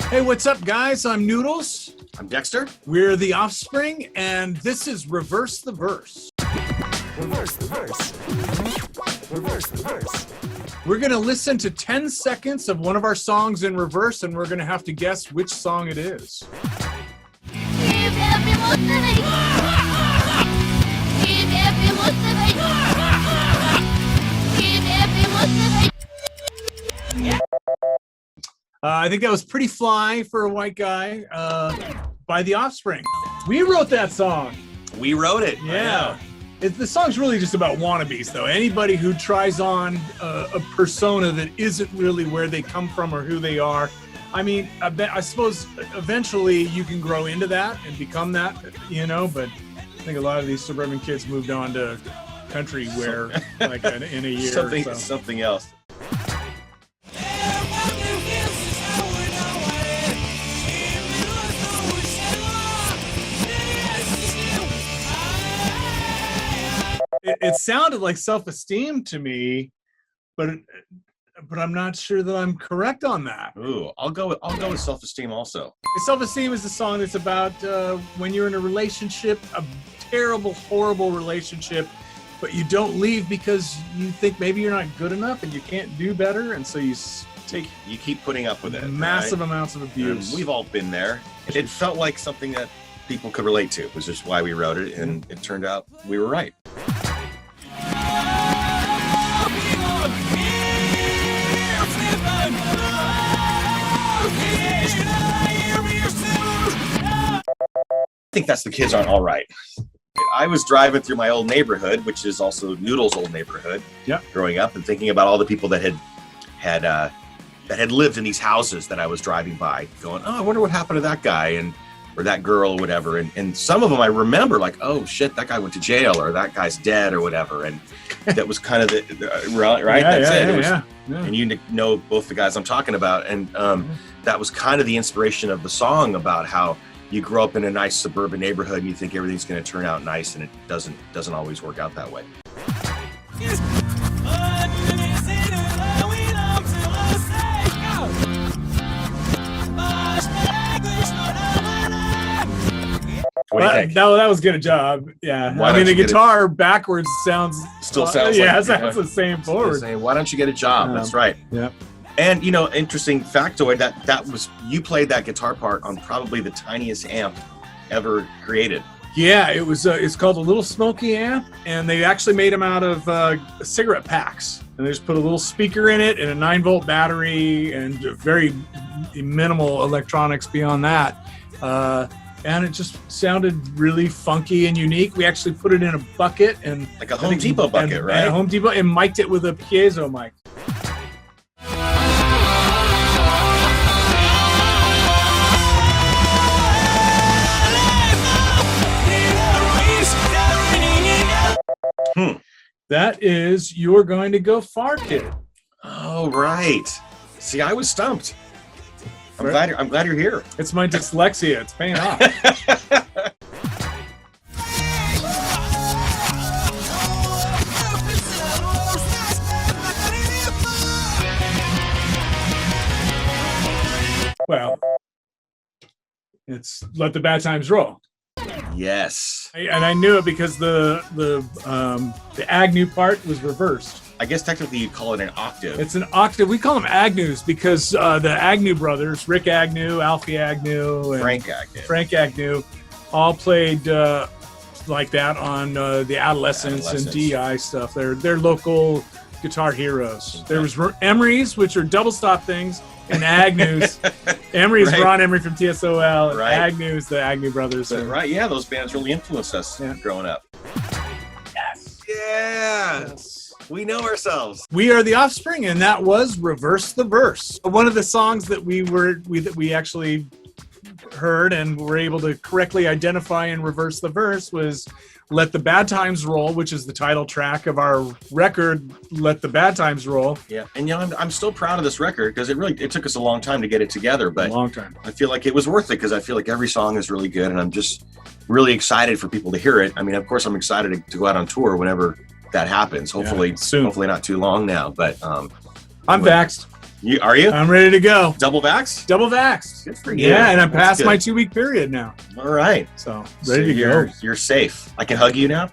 Hey, what's up, guys? I'm Noodles. I'm Dexter. We're the Offspring, and this is Reverse the Verse. Reverse the verse. Reverse the verse. We're going to listen to 10 seconds of one of our songs in reverse, and we're going to have to guess which song it is. I think that was Pretty Fly for a white guy by the Offspring. We wrote that song. We wrote it. Yeah. The song's really just about wannabes, though. Anybody who tries on a persona that isn't really where they come from or who they are. I mean, I suppose eventually you can grow into that and become that, but I think a lot of these suburban kids moved on to country wear like in a year or so. Something else. It sounded like Self-Esteem to me, but I'm not sure that I'm correct on that. Ooh, I'll go with Self-Esteem also. Self-Esteem is a song that's about when you're in a relationship, a terrible, horrible relationship, but you don't leave because you think maybe you're not good enough and you can't do better, and so you keep putting up with it. Massive right? amounts of abuse. And we've all been there. It felt like something that people could relate to, which is why we wrote it, and it turned out we were right. I think that's The Kids Aren't All Right. I was driving through my old neighborhood, which is also Noodle's old neighborhood, growing up, and thinking about all the people that had lived in these houses that I was driving by, going, oh, I wonder what happened to that guy or that girl or whatever. And some of them I remember, like, oh shit, that guy went to jail, or that guy's dead or whatever. And that was kind of right. That's it. And you know both the guys I'm talking about. And that was kind of the inspiration of the song, about how you grow up in a nice suburban neighborhood and you think everything's going to turn out nice, and it doesn't always work out that way. What do you think? That was good a job. Yeah. The guitar backwards sounds sounds sounds the same forward. Why don't you get a job? That's right. Yeah. And interesting factoid, that was, you played that guitar part on probably the tiniest amp ever created. Yeah, it was. It's called a Little Smoky amp, and they actually made them out of cigarette packs. And they just put a little speaker in it and a 9-volt battery and very minimal electronics beyond that. And it just sounded really funky and unique. We actually put it in a bucket, and like a Home Depot bucket, right? A Home Depot, and mic'd it with a piezo mic. That is You're Going to Go Far, Kid. Oh, right. See, I was stumped. I'm glad you're here. It's my dyslexia. It's paying off. Well, it's Let the Bad Times Roll. Yes. And I knew it because the Agnew part was reversed. I guess technically you'd call it an octave. It's an octave. We call them Agnews because the Agnew brothers, Rick Agnew, Alfie Agnew, and Frank Agnew, all played like that on the Adolescents and DI stuff. They're local guitar heroes. There was Emery's, which are double stop things, and Agnews. Emery's Ron Emery from TSOL, and Agnew's the Agnew brothers. Right, yeah, those bands really influenced us growing up. Yes. Yes. We know ourselves. We are the Offspring, and that was Reverse the Verse. One of the songs that we actually heard and were able to correctly identify and reverse the verse was Let the Bad Times Roll, which is the title track of our record, Let the Bad Times Roll. Yeah, and I'm still proud of this record because it took us a long time to get it together, but a long time. I feel like it was worth it because I feel like every song is really good, and I'm just really excited for people to hear it. I mean, of course, I'm excited to go out on tour whenever that happens. Hopefully, soon. Hopefully not too long now, but I'm vaxxed. Are you? I'm ready to go. Double vax? Double vaxxed. Good for you. Yeah, and I'm That's past my good. 2-week period now. All right. So ready to you're, go. You're safe. I can hug you now?